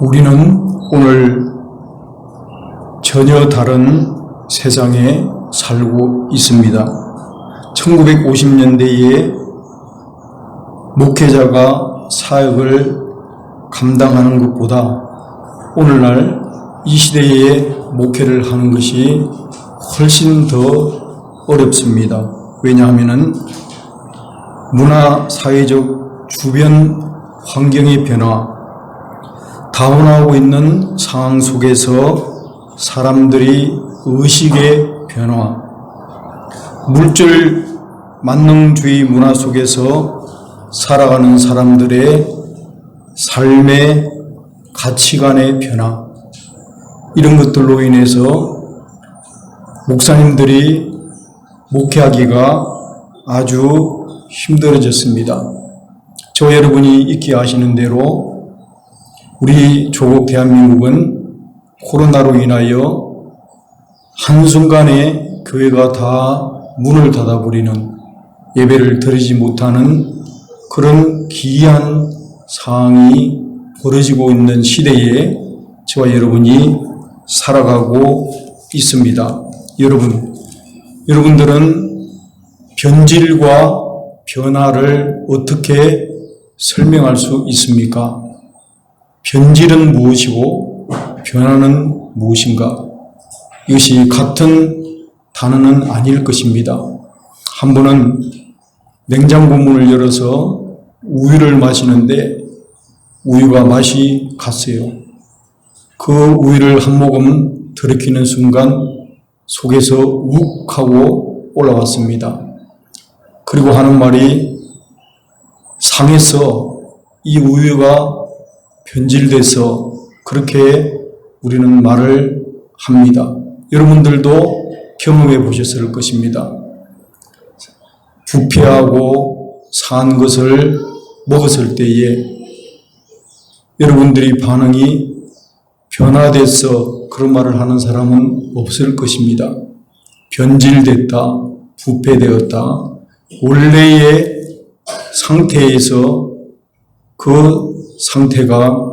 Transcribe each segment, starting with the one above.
우리는 오늘 전혀 다른 세상에 살고 있습니다. 1950년대에 목회자가 사역을 감당하는 것보다 오늘날 이 시대에 목회를 하는 것이 훨씬 더 어렵습니다. 왜냐하면 문화, 사회적 주변 환경의 변화, 다운하고 있는 상황 속에서 사람들이 의식의 변화, 물질 만능주의 문화 속에서 살아가는 사람들의 삶의 가치관의 변화, 이런 것들로 인해서 목사님들이 목회하기가 아주 힘들어졌습니다. 저 여러분이 익히 아시는 대로 우리 조국 대한민국은 코로나로 인하여 한순간에 교회가 다 문을 닫아버리는, 예배를 드리지 못하는 그런 기이한 상황이 벌어지고 있는 시대에 저와 여러분이 살아가고 있습니다. 여러분들은 변질과 변화를 어떻게 설명할 수 있습니까? 변질은 무엇이고 변화는 무엇인가? 이것이 같은 단어는 아닐 것입니다. 한 번은 냉장고 문을 열어서 우유를 마시는데 우유가 맛이 갔어요. 그 우유를 한 모금 들이키는 순간 속에서 욱 하고 올라왔습니다. 그리고 하는 말이, 상해서 이 우유가 변질돼서, 그렇게 우리는 말을 합니다. 여러분들도 경험해 보셨을 것입니다. 부패하고 상한 것을 먹었을 때에 여러분들이 반응이 변화돼서 그런 말을 하는 사람은 없을 것입니다. 변질됐다, 부패되었다, 원래의 상태에서 그 상태가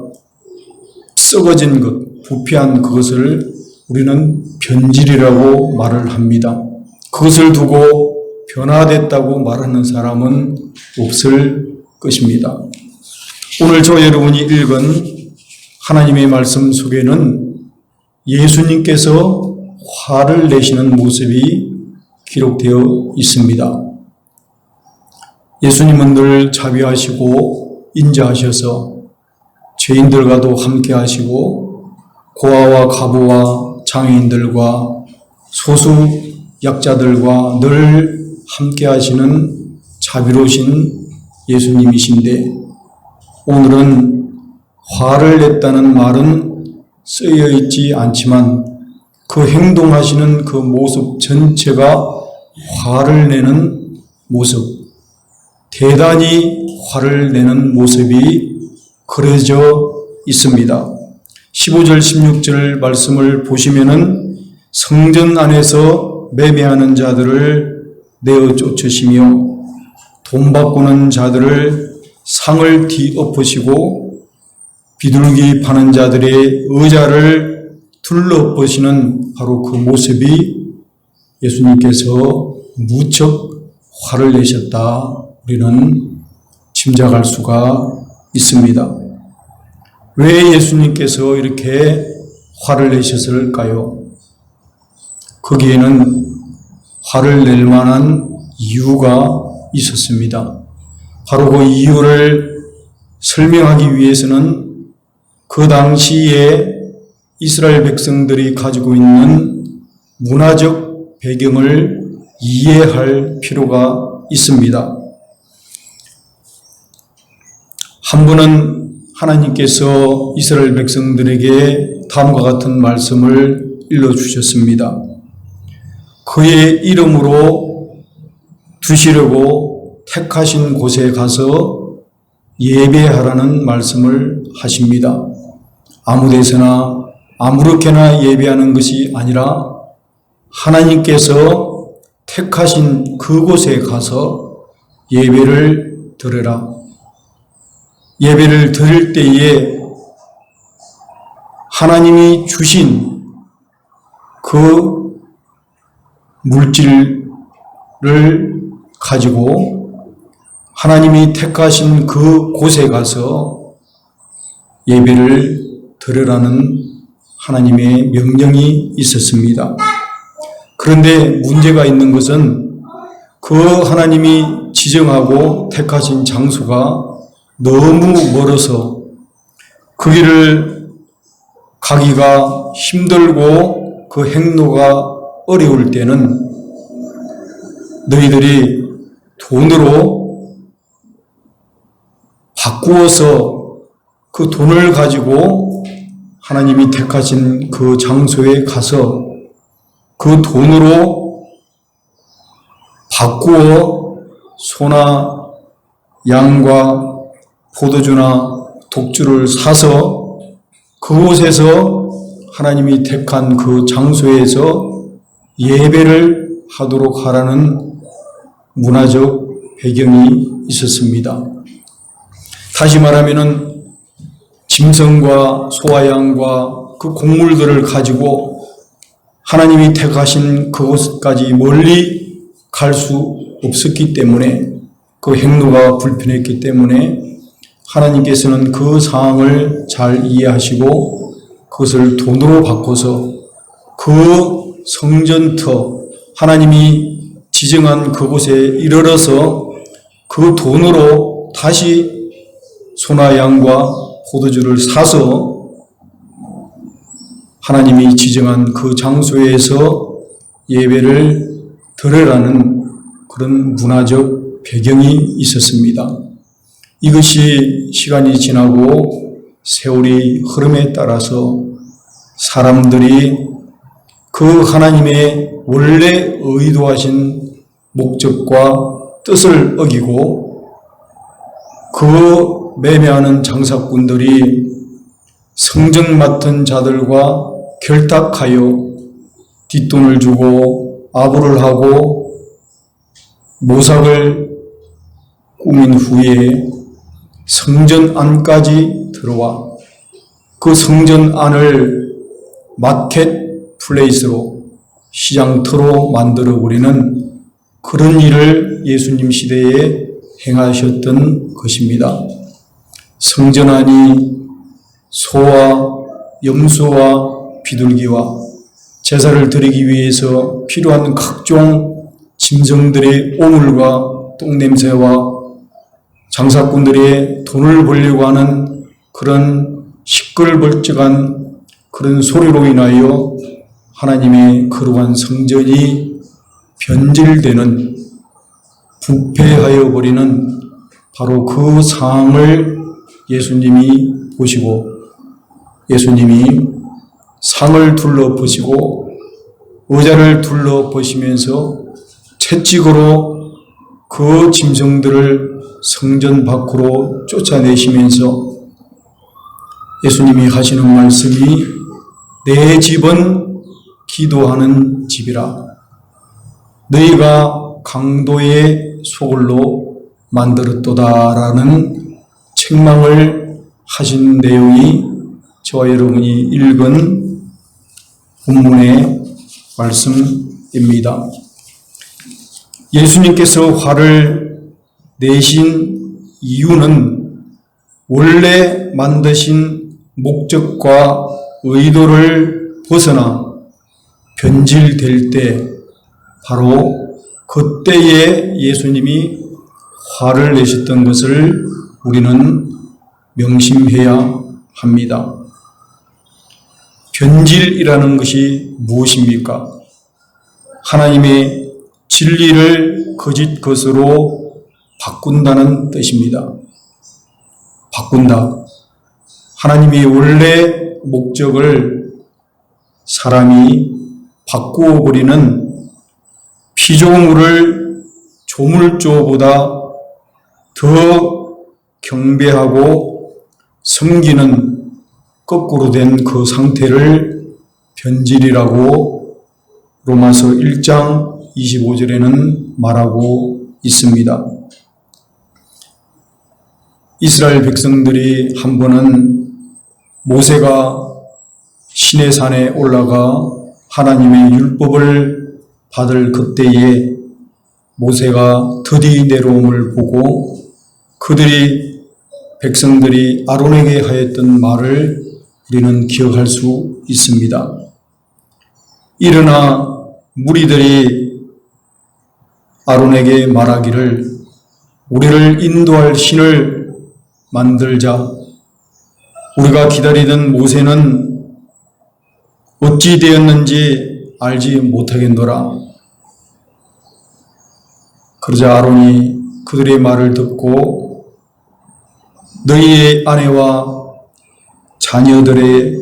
썩어진 것, 부패한 그것을 우리는 변질이라고 말을 합니다. 그것을 두고 변화됐다고 말하는 사람은 없을 것입니다. 오늘 저 여러분이 읽은 하나님의 말씀 속에는 예수님께서 화를 내시는 모습이 기록되어 있습니다. 예수님은 늘 자비하시고 인자하셔서 죄인들과도 함께 하시고 고아와 과부와 장애인들과 소수 약자들과 늘 함께 하시는 자비로우신 예수님이신데, 오늘은 화를 냈다는 말은 쓰여 있지 않지만 그 행동하시는 그 모습 전체가 화를 내는 모습, 대단히 화를 내는 모습이 그려져 있습니다. 15절 16절 말씀을 보시면은 성전 안에서 매매하는 자들을 내어 쫓으시며 돈 바꾸는 자들을 상을 뒤엎으시고 비둘기 파는 자들의 의자를 둘러엎으시는 바로 그 모습이 예수님께서 무척 화를 내셨다, 우리는 짐작할 수가 있습니다. 왜 예수님께서 이렇게 화를 내셨을까요? 거기에는 화를 낼 만한 이유가 있었습니다. 바로 그 이유를 설명하기 위해서는 그 당시에 이스라엘 백성들이 가지고 있는 문화적 배경을 이해할 필요가 있습니다. 한 번은 하나님께서 이스라엘 백성들에게 다음과 같은 말씀을 일러주셨습니다. 그의 이름으로 두시려고 택하신 곳에 가서 예배하라는 말씀을 하십니다. 아무데서나 아무렇게나 예배하는 것이 아니라 하나님께서 택하신 그곳에 가서 예배를 드려라. 예배를 드릴 때에 하나님이 주신 그 물질을 가지고 하나님이 택하신 그 곳에 가서 예배를 드리라는 하나님의 명령이 있었습니다. 그런데 문제가 있는 것은 그 하나님이 지정하고 택하신 장소가 너무 멀어서 그 길을 가기가 힘들고 그 행로가 어려울 때는 너희들이 돈으로 바꾸어서 그 돈을 가지고 하나님이 택하신 그 장소에 가서 그 돈으로 바꾸어 소나 양과 포도주나 독주를 사서 그곳에서 하나님이 택한 그 장소에서 예배를 하도록 하라는 문화적 배경이 있었습니다. 다시 말하면은 짐승과 소와 양과 그 곡물들을 가지고 하나님이 택하신 그곳까지 멀리 갈 수 없었기 때문에 그 행로가 불편했기 때문에 하나님께서는 그 상황을 잘 이해하시고 그것을 돈으로 바꿔서 그 성전터 하나님이 지정한 그곳에 이르러서 그 돈으로 다시 소나 양과 포도주를 사서 하나님이 지정한 그 장소에서 예배를 드리라는 그런 문화적 배경이 있었습니다. 이것이 시간이 지나고 세월이 흐름에 따라서 사람들이 그 하나님의 원래 의도하신 목적과 뜻을 어기고 그 매매하는 장사꾼들이 성전 맡은 자들과 결탁하여 뒷돈을 주고 아부를 하고 모삭을 꾸민 후에 성전 안까지 들어와 그 성전 안을 마켓 플레이스로 시장터로 만들어버리는 그런 일을 예수님 시대에 행하셨던 것입니다. 성전 안이 소와 염소와 비둘기와 제사를 드리기 위해서 필요한 각종 짐승들의 오물과 똥냄새와 장사꾼들의 돈을 벌려고 하는 그런 시끌벅적한 그런 소리로 인하여 하나님의 거룩한 성전이 변질되는 부패하여 버리는 바로 그 상황을 예수님이 보시고 예수님이 상을 둘러보시고 의자를 둘러보시면서 채찍으로 그 짐승들을 성전 밖으로 쫓아내시면서 예수님이 하시는 말씀이 내 집은 기도하는 집이라 너희가 강도의 소굴로 만들었도다라는 책망을 하신 내용이 저와 여러분이 읽은 본문의 말씀입니다. 예수님께서 화를 내신 이유는 원래 만드신 목적과 의도를 벗어나 변질될 때 바로 그때에 예수님이 화를 내셨던 것을 우리는 명심해야 합니다. 변질이라는 것이 무엇입니까? 하나님의 진리를 거짓 것으로 바꾼다는 뜻입니다. 바꾼다. 하나님의 원래 목적을 사람이 바꾸어 버리는 피조물을 조물조보다 더 경배하고 섬기는 거꾸로 된 그 상태를 변질이라고 로마서 1장 25절에는 말하고 있습니다. 이스라엘 백성들이 한 번은 모세가 시내 산에 올라가 하나님의 율법을 받을 그때에 모세가 드디 내려옴을 보고 백성들이 아론에게 하였던 말을 우리는 기억할 수 있습니다. 일어나 무리들이 아론에게 말하기를 우리를 인도할 신을 만들자. 우리가 기다리던 모세는 어찌 되었는지 알지 못하겠노라. 그러자 아론이 그들의 말을 듣고 너희의 아내와 자녀들의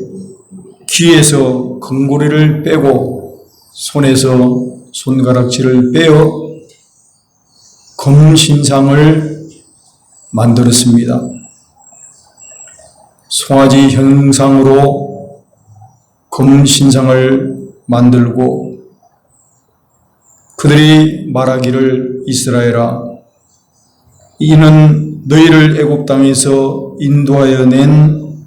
귀에서 금고리를 빼고 손에서 손가락질을 빼어 금신상을 만들었습니다. 송아지 형상으로 금신상을 만들고 그들이 말하기를 이스라엘아 이는 너희를 애굽 땅에서 인도하여 낸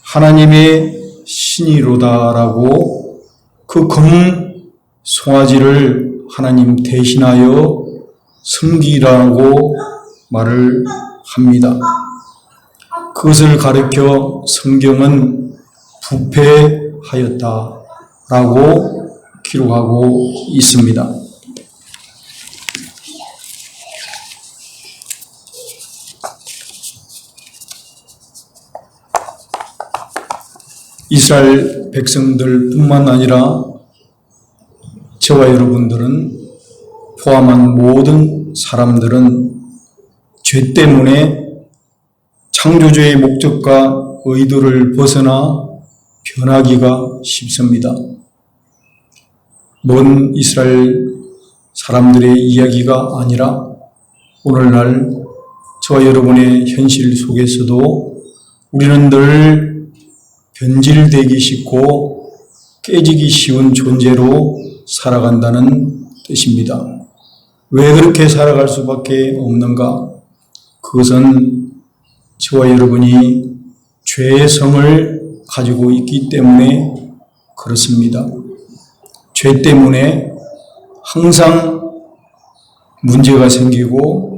하나님의 신이로다라고 그 금 송아지를 하나님 대신하여 섬기라고 말을 합니다. 그것을 가르쳐 성경은 부패하였다라고 기록하고 있습니다. 이스라엘 백성들뿐만 아니라 저와 여러분들은 포함한 모든 사람들은 죄 때문에 창조주의 목적과 의도를 벗어나 변하기가 쉽습니다. 먼 이스라엘 사람들의 이야기가 아니라 오늘날 저와 여러분의 현실 속에서도 우리는 늘 변질되기 쉽고 깨지기 쉬운 존재로 살아간다는 뜻입니다. 왜 그렇게 살아갈 수밖에 없는가? 그것은 저와 여러분이 죄의 성을 가지고 있기 때문에 그렇습니다. 죄 때문에 항상 문제가 생기고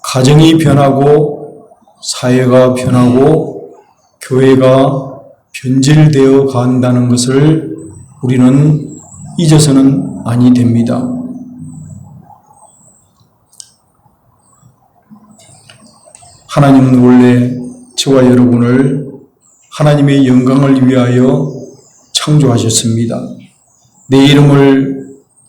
가정이 변하고 사회가 변하고 교회가 변질되어 간다는 것을 우리는 잊어서는 아니 됩니다. 하나님은 원래 저와 여러분을 하나님의 영광을 위하여 창조하셨습니다. 내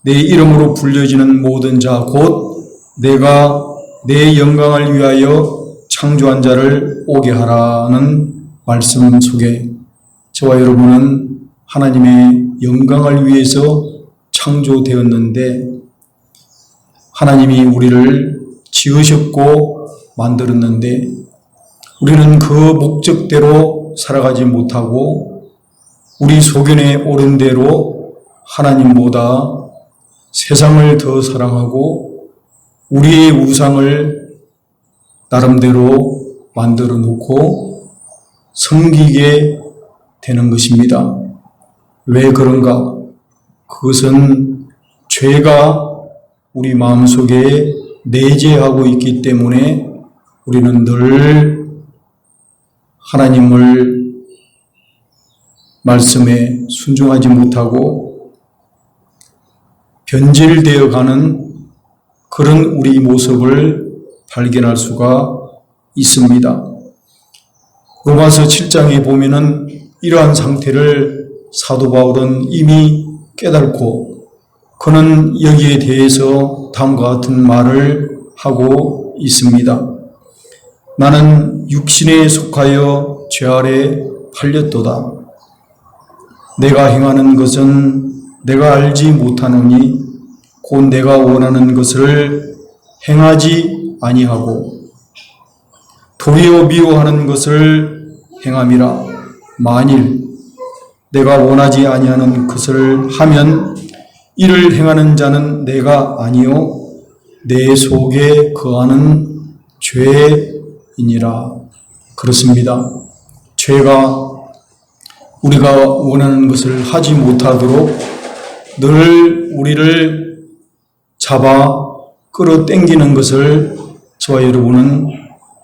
이름으로 불려지는 모든 자, 곧 내가 내 영광을 위하여 창조한 자를 오게 하라는 말씀 속에 저와 여러분은 하나님의 영광을 위해서 창조되었는데 하나님이 우리를 지으셨고 만들었는데 우리는 그 목적대로 살아가지 못하고 우리 소견에 옳은 대로 하나님보다 세상을 더 사랑하고 우리의 우상을 나름대로 만들어 놓고 섬기게 되는 것입니다. 왜 그런가? 그것은 죄가 우리 마음속에 내재하고 있기 때문에 우리는 늘 하나님을 말씀에 순종하지 못하고 변질되어 가는 그런 우리 모습을 발견할 수가 있습니다. 로마서 7장에 보면은 이러한 상태를 사도 바울은 이미 깨달고 그는 여기에 대해서 다음과 같은 말을 하고 있습니다. 나는 육신에 속하여 죄 아래 팔렸도다. 내가 행하는 것은 내가 알지 못하노니 곧 내가 원하는 것을 행하지 아니하고 도리어 미워하는 것을 행함이라. 만일 내가 원하지 아니하는 것을 하면 이를 행하는 자는 내가 아니요 내 속에 거하는 죄이니라. 그렇습니다. 죄가 우리가 원하는 것을 하지 못하도록 늘 우리를 잡아 끌어당기는 것을 저와 여러분은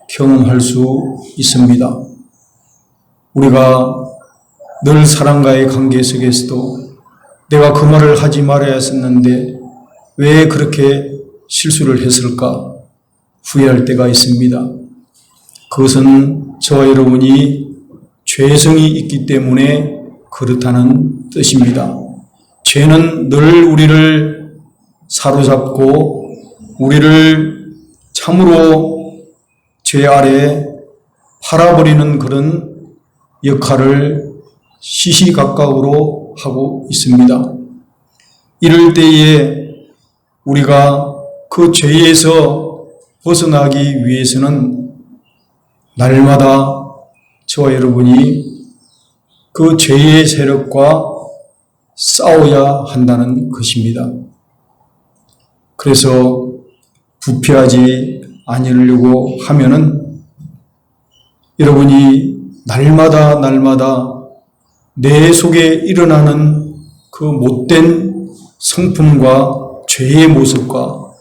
경험할 수 있습니다. 우리가 늘 사람과의 관계 속에서도 내가 그 말을 하지 말아야 했었는데 왜 그렇게 실수를 했을까 후회할 때가 있습니다. 그것은 저와 여러분이 죄성이 있기 때문에 그렇다는 뜻입니다. 죄는 늘 우리를 사로잡고 우리를 참으로 죄 아래 팔아버리는 그런 역할을 시시각각으로 하고 있습니다. 이럴 때에 우리가 그 죄에서 벗어나기 위해서는 날마다 저와 여러분이 그 죄의 세력과 싸워야 한다는 것입니다. 그래서 부패하지 않으려고 하면은 여러분이 날마다 내 속에 일어나는 그 못된 성품과 죄의 모습과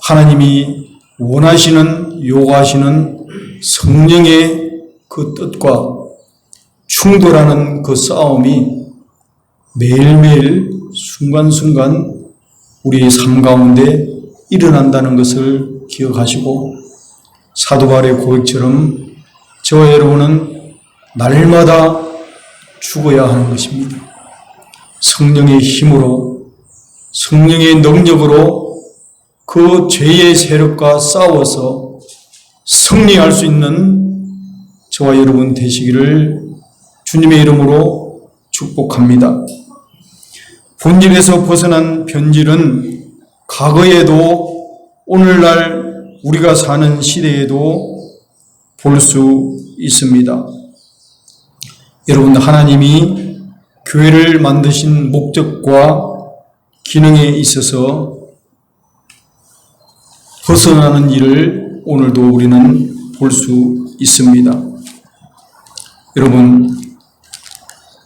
하나님이 원하시는 요구하시는 성령의 그 뜻과 충돌하는 그 싸움이 매일매일 순간순간 우리의 삶 가운데 일어난다는 것을 기억하시고 사도 바울의 고백처럼 저와 여러분은 날마다 죽어야 하는 것입니다. 성령의 힘으로 성령의 능력으로 그 죄의 세력과 싸워서 승리할 수 있는 저와 여러분 되시기를 주님의 이름으로 축복합니다. 본질에서 벗어난 변질은 과거에도 오늘날 우리가 사는 시대에도 볼 수 있습니다. 여러분, 하나님이 교회를 만드신 목적과 기능에 있어서 벗어나는 일을 오늘도 우리는 볼 수 있습니다. 여러분,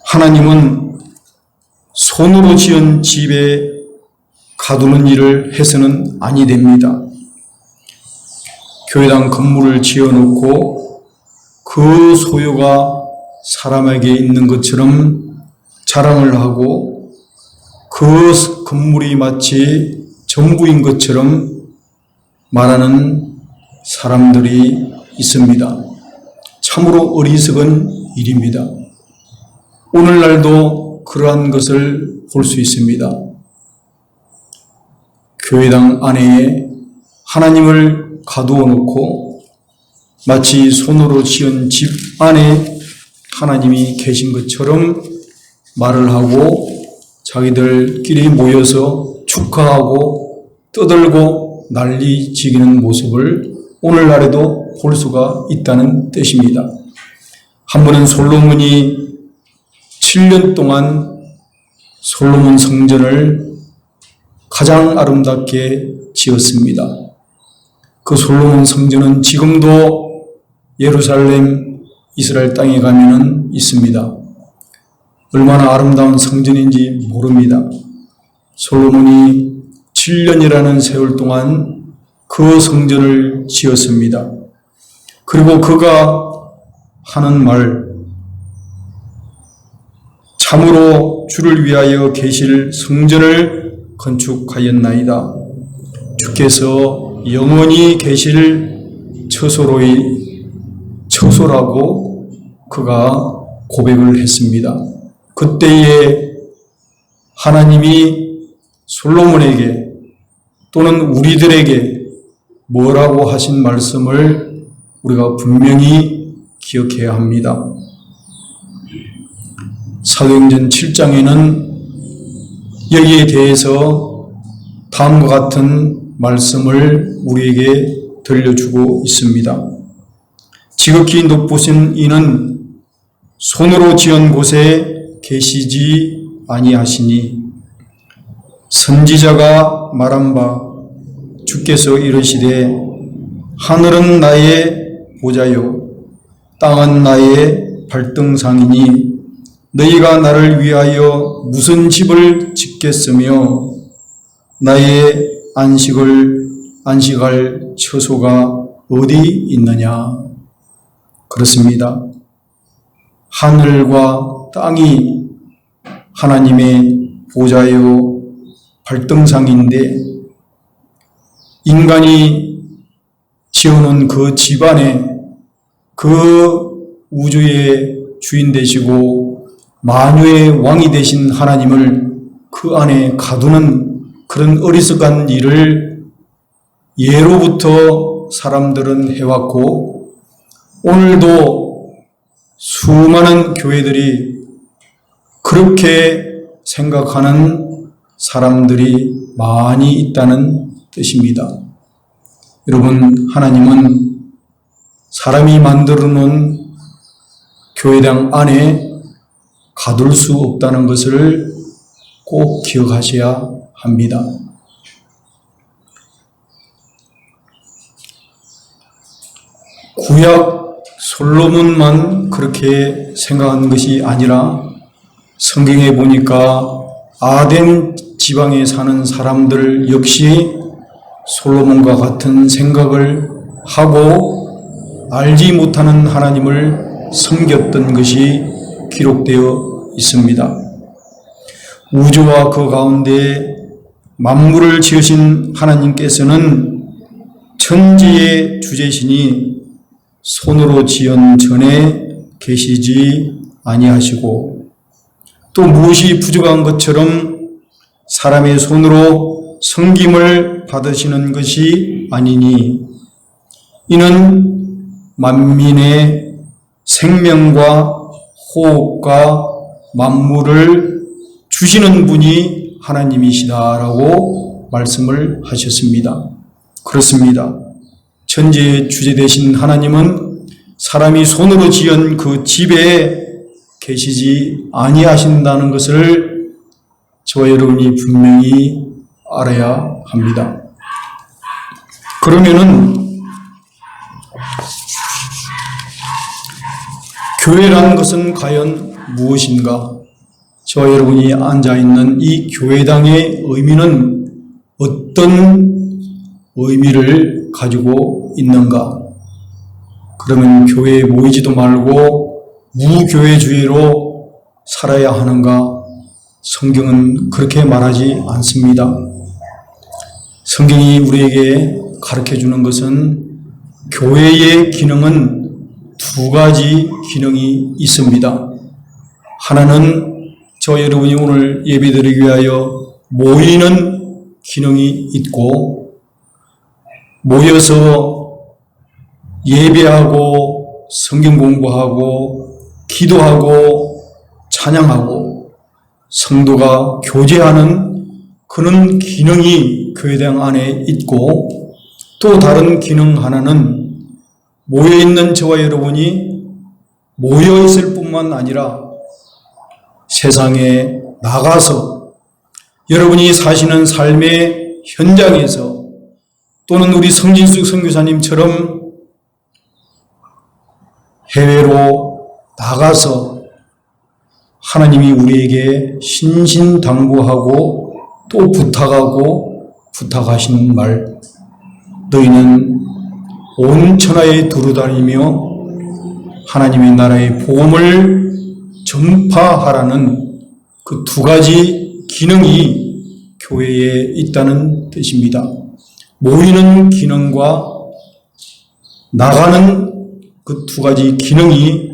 하나님은 손으로 지은 집에 가두는 일을 해서는 아니 됩니다. 교회당 건물을 지어놓고 그 소유가 사람에게 있는 것처럼 자랑을 하고 그 건물이 마치 전부인 것처럼 말하는 사람들이 있습니다. 참으로 어리석은 일입니다. 오늘날도 그러한 것을 볼 수 있습니다. 교회당 안에 하나님을 가두어 놓고 마치 손으로 지은 집 안에 하나님이 계신 것처럼 말을 하고 자기들끼리 모여서 축하하고 떠들고 난리 지기는 모습을 오늘날에도 볼 수가 있다는 뜻입니다. 한 번은 솔로몬이 7년 동안 솔로몬 성전을 가장 아름답게 지었습니다. 그 솔로몬 성전은 지금도 예루살렘 이스라엘 땅에 가면은 있습니다. 얼마나 아름다운 성전인지 모릅니다. 솔로몬이 7년이라는 세월 동안 그 성전을 지었습니다. 그리고 그가 하는 말, 참으로 주를 위하여 계실 성전을 건축하였나이다. 주께서 영원히 계실 처소라고 그가 고백을 했습니다. 그때에 하나님이 솔로몬에게 또는 우리들에게 뭐라고 하신 말씀을 우리가 분명히 기억해야 합니다. 사도행전 7장에는 여기에 대해서 다음과 같은 말씀을 우리에게 들려주고 있습니다. 지극히 높으신 이는 손으로 지은 곳에 계시지 아니하시니 선지자가 말한 바 주께서 이르시되 하늘은 나의 보좌요 땅은 나의 발등상이니 너희가 나를 위하여 무슨 집을 짓겠으며 나의 안식할 처소가 어디 있느냐. 그렇습니다. 하늘과 땅이 하나님의 보좌요 발등상인데 인간이 지어놓은 그 집안에 그 우주의 주인 되시고 만유의 왕이 되신 하나님을 그 안에 가두는 그런 어리석은 일을 예로부터 사람들은 해왔고 오늘도 수많은 교회들이 그렇게 생각하는 사람들이 많이 있다는 뜻입니다. 여러분, 하나님은 사람이 만들어 놓은 교회당 안에 가둘 수 없다는 것을 꼭 기억하셔야 합니다. 구약 솔로몬만 그렇게 생각한 것이 아니라 성경에 보니까 아덴 지방에 사는 사람들 역시 솔로몬과 같은 생각을 하고 알지 못하는 하나님을 섬겼던 것이 기록되어 있습니다. 우주와 그 가운데 만물을 지으신 하나님께서는 천지의 주제시니 손으로 지은 전에 계시지 아니하시고 또 무엇이 부족한 것처럼 사람의 손으로 섬김을 받으시는 것이 아니니 이는 만민의 생명과 호흡과 만물을 주시는 분이 하나님이시다라고 말씀을 하셨습니다. 그렇습니다. 천지의 주제 되신 하나님은 사람이 손으로 지은 그 집에 계시지 아니하신다는 것을 저와 여러분이 분명히 알아야 합니다. 그러면은 교회라는 것은 과연 무엇인가? 저와 여러분이 앉아있는 이 교회당의 의미는 어떤 의미를 가지고 있는가? 그러면 교회에 모이지도 말고 무교회주의로 살아야 하는가? 성경은 그렇게 말하지 않습니다. 성경이 우리에게 가르쳐주는 것은 교회의 기능은 두 가지 기능이 있습니다. 하나는 저 여러분이 오늘 예배드리기 위하여 모이는 기능이 있고 모여서 예배하고 성경 공부하고 기도하고 찬양하고 성도가 교제하는 그런 기능이 교회당 안에 있고 또 다른 기능 하나는 모여있는 저와 여러분이 모여있을 뿐만 아니라 세상에 나가서 여러분이 사시는 삶의 현장에서 또는 우리 성진숙 선교사님처럼 해외로 나가서 하나님이 우리에게 신신당부하고 또 부탁하시는 말, 너희는 온 천하에 두루다니며 하나님의 나라의 복음을 전파하라는 그 두 가지 기능이 교회에 있다는 뜻입니다. 모이는 기능과 나가는 그 두 가지 기능이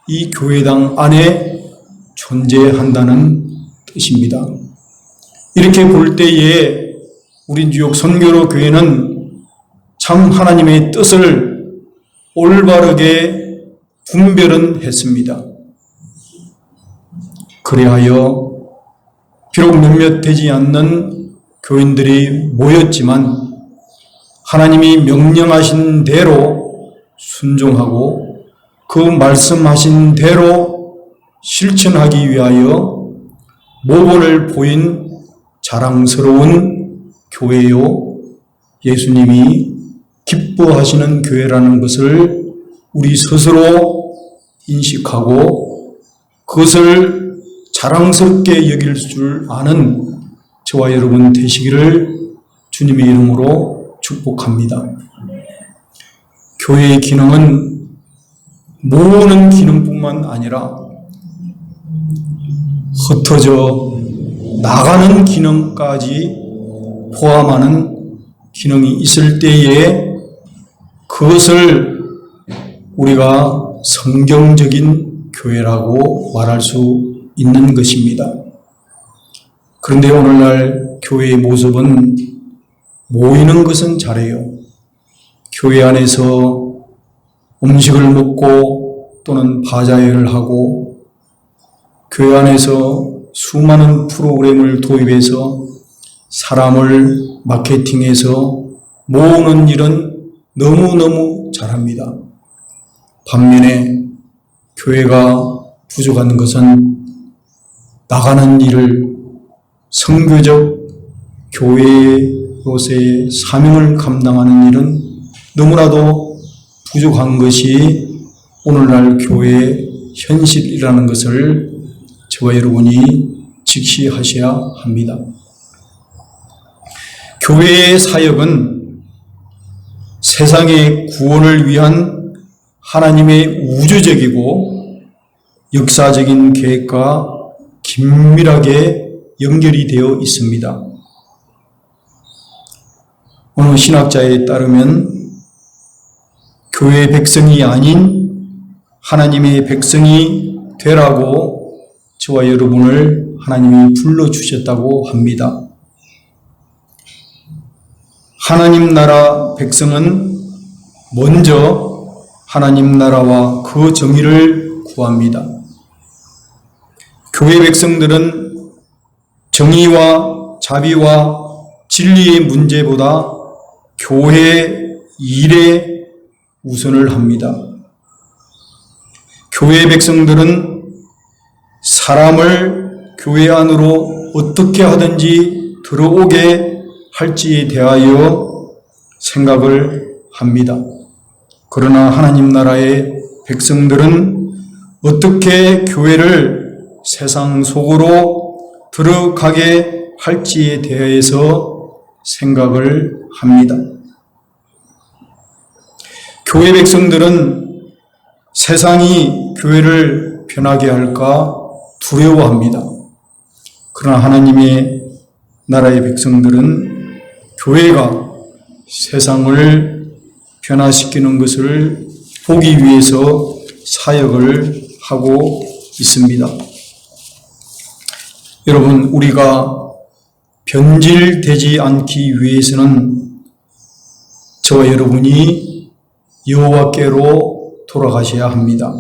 이 교회당 안에 존재한다는 뜻입니다. 이렇게 볼 때에 우리 뉴욕 선교로 교회는 참 하나님의 뜻을 올바르게 분별은 했습니다. 그리하여 비록 몇몇 되지 않는 교인들이 모였지만 하나님이 명령하신 대로 순종하고 그 말씀하신 대로 실천하기 위하여 모범을 보인 자랑스러운 교회요, 예수님이 기뻐하시는 교회라는 것을 우리 스스로 인식하고 그것을 자랑스럽게 여길 줄 아는 저와 여러분 되시기를 주님의 이름으로 축복합니다. 교회의 기능은 모으는 기능뿐만 아니라 흩어져 나가는 기능까지 포함하는 기능이 있을 때에 그것을 우리가 성경적인 교회라고 말할 수 있는 것입니다. 그런데 오늘날 교회의 모습은 모이는 것은 잘해요. 교회 안에서 음식을 먹고 또는 바자회를 하고 교회 안에서 수많은 프로그램을 도입해서 사람을 마케팅해서 모으는 일은 너무너무 잘합니다. 반면에 교회가 부족한 것은 나가는 일을 선교적 교회로서의 사명을 감당하는 일은 너무나도 부족한 것이 오늘날 교회의 현실이라는 것을 저와 여러분이 직시하셔야 합니다. 교회의 사역은 세상의 구원을 위한 하나님의 우주적이고 역사적인 계획과 긴밀하게 연결이 되어 있습니다. 어느 신학자에 따르면 교회의 백성이 아닌 하나님의 백성이 되라고 저와 여러분을 하나님이 불러주셨다고 합니다. 하나님 나라 백성은 먼저 하나님 나라와 그 정의를 구합니다. 교회 백성들은 정의와 자비와 진리의 문제보다 교회 일에 우선을 합니다. 교회 백성들은 사람을 교회 안으로 어떻게 하든지 들어오게 할지에 대하여 생각을 합니다. 그러나 하나님 나라의 백성들은 어떻게 교회를 세상 속으로 들어가게 할지에 대해서 생각을 합니다. 교회 백성들은 세상이 교회를 변하게 할까 두려워합니다. 그러나 하나님의 나라의 백성들은 교회가 세상을 변화시키는 것을 보기 위해서 사역을 하고 있습니다. 여러분, 우리가 변질되지 않기 위해서는 저와 여러분이 여호와께로 돌아가셔야 합니다.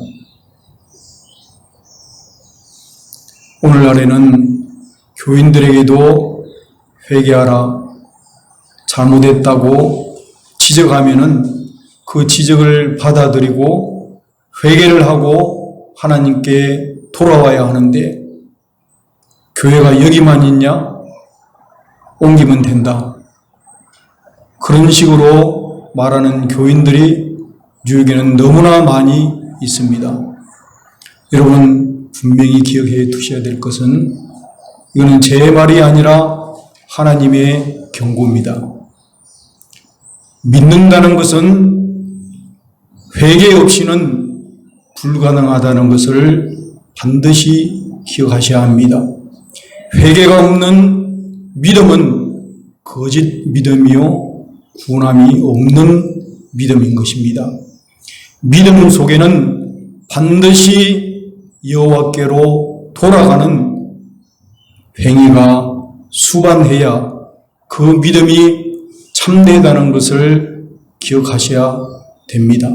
오늘날에는 교인들에게도 회개하라, 잘못했다고 지적하면은 그 지적을 받아들이고 회개를 하고 하나님께 돌아와야 하는데 교회가 여기만 있냐? 옮기면 된다. 그런 식으로 말하는 교인들이 뉴욕에는 너무나 많이 있습니다. 여러분 분명히 기억해 두셔야 될 것은 이거는 제 말이 아니라 하나님의 경고입니다. 믿는다는 것은 회개 없이는 불가능하다는 것을 반드시 기억하셔야 합니다. 회개가 없는 믿음은 거짓 믿음이요 구원함이 없는 믿음인 것입니다. 믿음 속에는 반드시 여호와께로 돌아가는 행위가 수반해야 그 믿음이 참되다는 것을 기억하셔야 됩니다.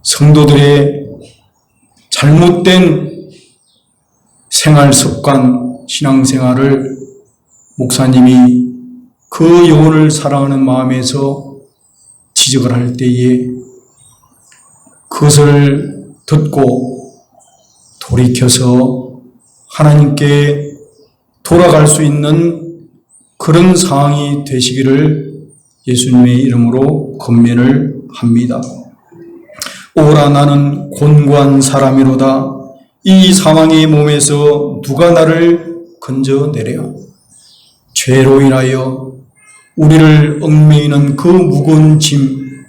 성도들의 잘못된 생활 습관, 신앙생활을 목사님이 그 영혼을 사랑하는 마음에서 지적을 할 때에 그것을 듣고 돌이켜서 하나님께 돌아갈 수 있는 그런 상황이 되시기를 예수님의 이름으로 권면을 합니다. 오라 나는 곤고한 사람이로다. 이 사망의 몸에서 누가 나를 건져내랴. 죄로 인하여 우리를 얽매이는 그 무거운 짐,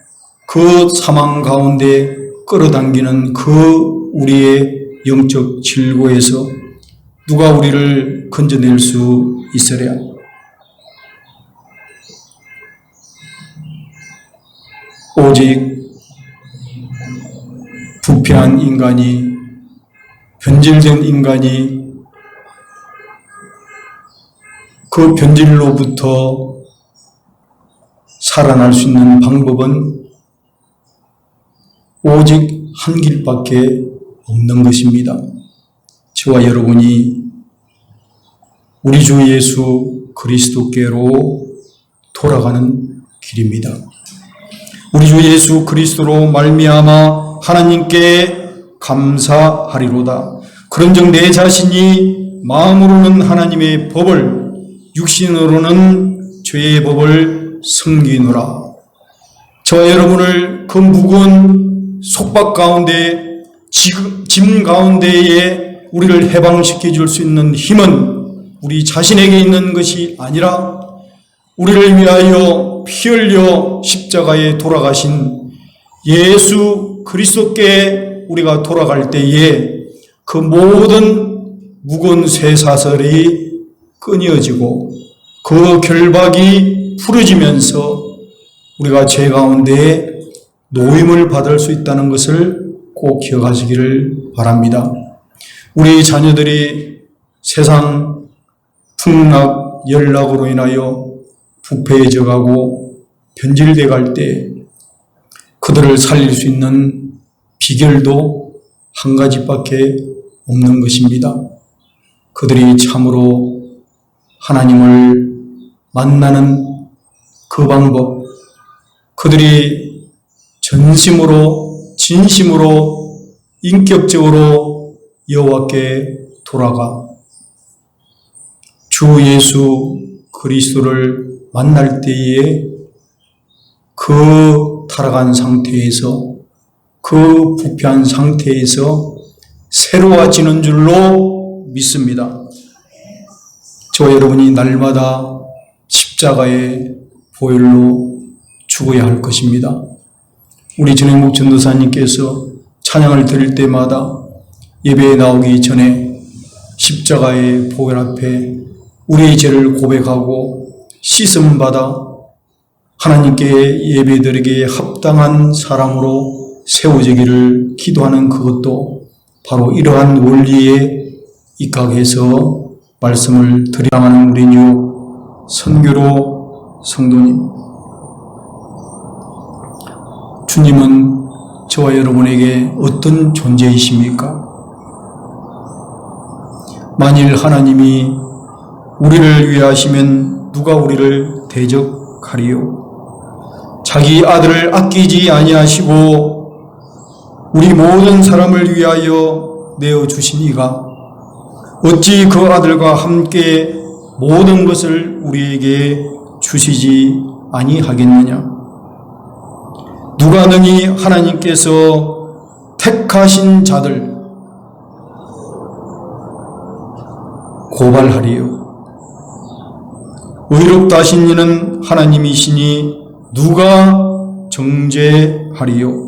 그 사망 가운데 끌어당기는 그 우리의 영적 질고에서 누가 우리를 건져낼 수 있으랴. 오직 부패한 인간이, 변질된 인간이 그 변질로부터 살아날 수 있는 방법은 오직 한 길밖에 없는 것입니다. 저와 여러분이 우리 주 예수 그리스도께로 돌아가는 길입니다. 우리 주 예수 그리스도로 말미암아 하나님께 감사하리로다. 그런즉 내 자신이 마음으로는 하나님의 법을, 육신으로는 죄의 법을 섬기노라. 저와 여러분을 그 무거운 속박 가운데, 짐 가운데에 우리를 해방시켜 줄 수 있는 힘은 우리 자신에게 있는 것이 아니라 우리를 위하여 피 흘려 십자가에 돌아가신 예수 그리스도께 우리가 돌아갈 때에 그 모든 무거운 쇠사슬이 끊어지고 그 결박이 풀어지면서 우리가 죄 가운데 노임을 받을 수 있다는 것을 꼭 기억하시기를 바랍니다. 우리 자녀들이 세상 풍락, 연락으로 인하여 부패해져 가고 변질돼 갈 때 그들을 살릴 수 있는 비결도 한 가지밖에 없는 것입니다. 그들이 참으로 하나님을 만나는 그 방법, 그들이 전심으로, 진심으로, 인격적으로 여호와께 돌아가 주 예수 그리스도를 만날 때에 그 타락한 상태에서, 그 부패한 상태에서 새로워지는 줄로 믿습니다. 저와 여러분이 날마다 십자가의 보혈로 죽어야 할 것입니다. 우리 전행복 전도사님께서 찬양을 드릴 때마다 예배에 나오기 전에 십자가의 보혈 앞에 우리의 죄를 고백하고 씻음 받아 하나님께 예배드리기에 합당한 사람으로 세워지기를 기도하는 그것도 바로 이러한 원리에 입각해서 말씀을 드리는 우리 뉴 선교로 성도님, 주님은 저와 여러분에게 어떤 존재이십니까? 만일 하나님이 우리를 위하시면 누가 우리를 대적하리요? 자기 아들을 아끼지 아니하시고 우리 모든 사람을 위하여 내어주신 이가 어찌 그 아들과 함께 모든 것을 우리에게 주시지 아니하겠느냐? 누가 능히 하나님께서 택하신 자들 고발하리요? 의롭다 하신 이는 하나님이시니 누가 정죄하리요?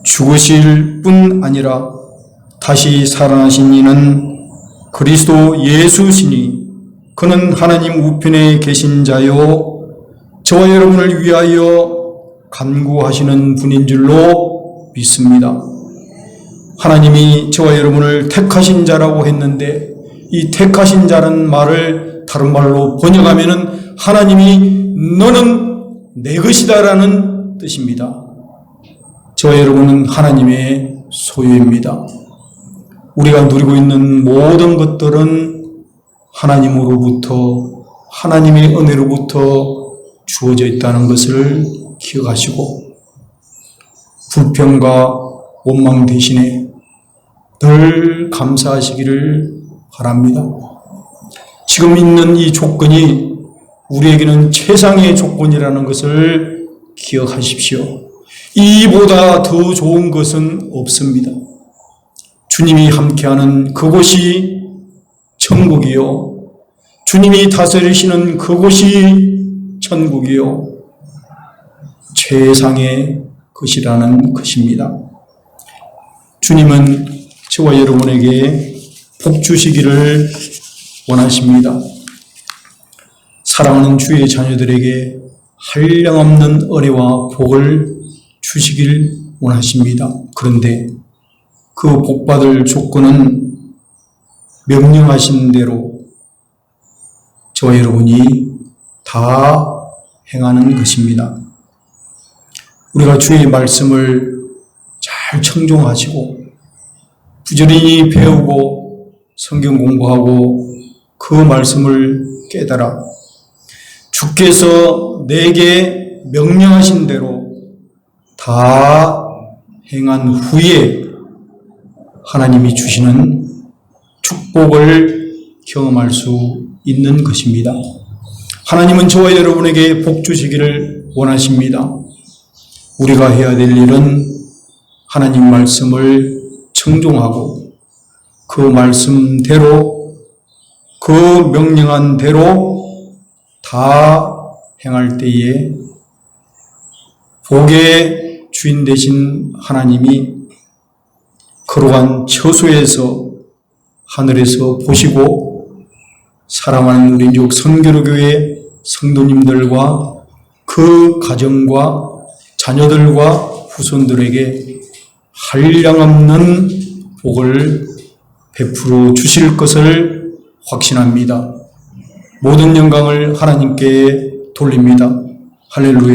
죽으실 뿐 아니라 다시 살아나신 이는 그리스도 예수시니 그는 하나님 우편에 계신 자요 저와 여러분을 위하여 간구하시는 분인 줄로 믿습니다. 하나님이 저와 여러분을 택하신 자라고 했는데 이 택하신 자라는 말을 다른 말로 번역하면은 하나님이 너는 내 것이다 라는 뜻입니다. 저와 여러분은 하나님의 소유입니다. 우리가 누리고 있는 모든 것들은 하나님으로부터, 하나님의 은혜로부터 주어져 있다는 것을 기억하시고 불평과 원망 대신에 늘 감사하시기를 바랍니다. 지금 있는 이 조건이 우리에게는 최상의 조건이라는 것을 기억하십시오. 이보다 더 좋은 것은 없습니다. 주님이 함께하는 그곳이 천국이요, 주님이 다스리시는 그곳이 천국이요, 최상의 것이라는 것입니다. 주님은 저와 여러분에게 복 주시기를 원하십니다. 사랑하는 주의 자녀들에게 한량없는 은혜와 복을 주시길 원하십니다. 그런데 그 복받을 조건은 명령하신 대로 저와 여러분이 다 행하는 것입니다. 우리가 주의 말씀을 잘 청종하시고 부지런히 배우고 성경 공부하고 그 말씀을 깨달아 주께서 내게 명령하신 대로 다 행한 후에 하나님이 주시는 축복을 경험할 수 있는 것입니다. 하나님은 저와 여러분에게 복 주시기를 원하십니다. 우리가 해야 될 일은 하나님 말씀을 청종하고 그 말씀대로 그 명령한 대로 다 행할 때에 복의 주인 되신 하나님이 거룩한 처소에서 하늘에서 보시고 사랑하는 우리 인족 선교교회 성도님들과 그 가정과 자녀들과 후손들에게 한량없는 복을 베풀어 주실 것을 확신합니다. 모든 영광을 하나님께 돌립니다. 할렐루야.